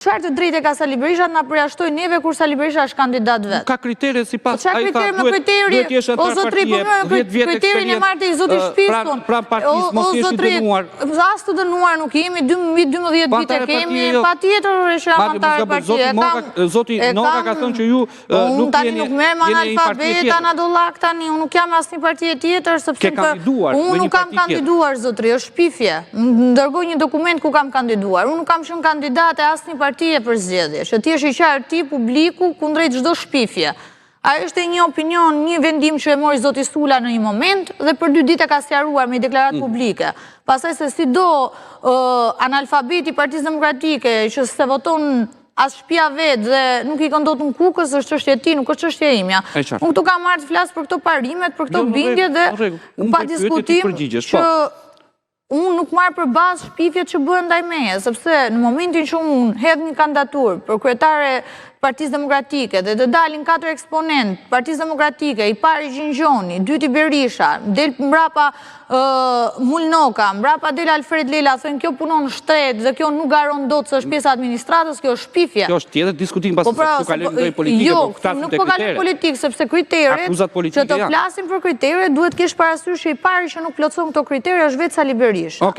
Çfarë të drejtë e ka Sali Berisha na përjashtoi neve kur Sali Berisha është kandidat vet? Ka kritere sipas ai tha duhet jesh antar partie, kriterin e marrë i zotit Shpisun. Pra partisë mos jesh i dënuar. As të dënuar nuk jemi, 12 vite kemi, patjetër është antar partie. Zoti Noga ka thënë që ju nuk jeni nuk merrem analfabet, anadollak tani, unë nuk jam asnjë partie tjetër sepse unë nuk kam kandiduar zotri, është shpifje. Dërgoj një dokument ku kam kandiduar. Unë nuk kam qenë kandidate asnjë partie për zgjedhje, që ti është i qartë ti publiku kundrejt çdo shpifje. Ai është një opinion, një vendim që e mori zoti Sula në një moment dhe për 2 ditë ka sqaruar me deklaratë publike. Pastaj se si do analfabeti i Partisë Demokratike që se voton as shtëpia vet dhe nuk i këndot në kukës, është çështje e tij, nuk është çështje ime. Unë këtu kam marrë të flas për këto parimet, për këto bindje dhe pa diskutim që unë nuk marrë për bazë shpifjet që bëhen ndaj meje, sepse në momentin që unë hedh një kandidaturë për kryetare Partisë Demokratike dhe të dalin 4 eksponent, Partisë Demokratike, i pari Gjingjoni, dyti Berisha, del mbrapa Mulnoka, mbrapa del Alfred Lela, thënë kjo punon shtret dhe kjo nuk garon dot se është pjesa administratës, kjo është shpifje. Kjo është tjetër diskutim pas se ku kalojmë ndonjë politike, jo, nuk po kalojmë politikë, sepse kriteret, që të flasim për kriteret, duhet kesh parasysh që i pari që nuk plotson këto kritere është vetë Sali Berisha.